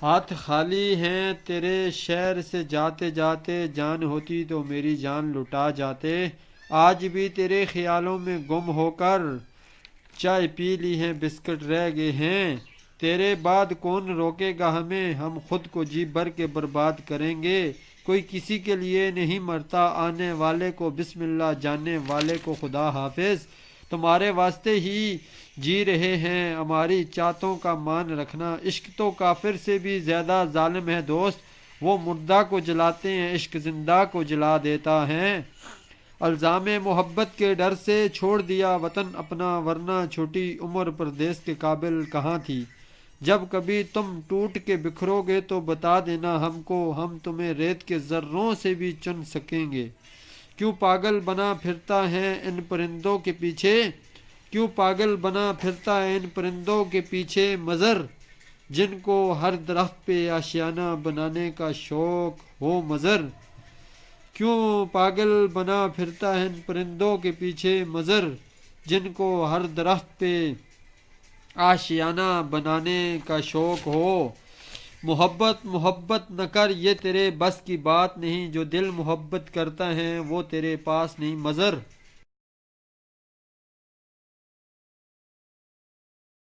ہاتھ خالی ہیں تیرے شہر سے جاتے جاتے، جان ہوتی تو میری جان لٹا جاتے۔ آج بھی تیرے خیالوں میں گم ہو کر، چائے پی لی ہے بسکٹ رہ گئے ہیں۔ تیرے بعد کون روکے گا ہمیں، ہم خود کو جی بھر کے برباد کریں گے۔ کوئی کسی کے لیے نہیں مرتا، آنے والے کو بسم اللہ، جانے والے کو خدا حافظ۔ تمہارے واسطے ہی جی رہے ہیں، ہماری چاہتوں کا مان رکھنا۔ عشق تو کافر سے بھی زیادہ ظالم ہے دوست، وہ مردہ کو جلاتے ہیں، عشق زندہ کو جلا دیتا ہے۔ الزام محبت کے ڈر سے چھوڑ دیا وطن اپنا، ورنہ چھوٹی عمر پردیس کے قابل کہاں تھی۔ جب کبھی تم ٹوٹ کے بکھرو گے تو بتا دینا ہم کو، ہم تمہیں ریت کے ذروں سے بھی چن سکیں گے۔ کیوں پاگل بنا پھرتا ہے ان پرندوں کے پیچھے، کیوں پاگل بنا پھرتا ہے ان پرندوں کے پیچھے مضر، جن کو ہر درخت پہ آشیانہ بنانے کا شوق ہو مضر۔ کیوں پاگل بنا پھرتا ہے ان پرندوں کے پیچھے مضر، جن کو ہر درخت پہ آشیانہ بنانے کا شوق ہو۔ محبت محبت نہ کر، یہ تیرے بس کی بات نہیں، جو دل محبت کرتا ہے وہ تیرے پاس نہیں مضر۔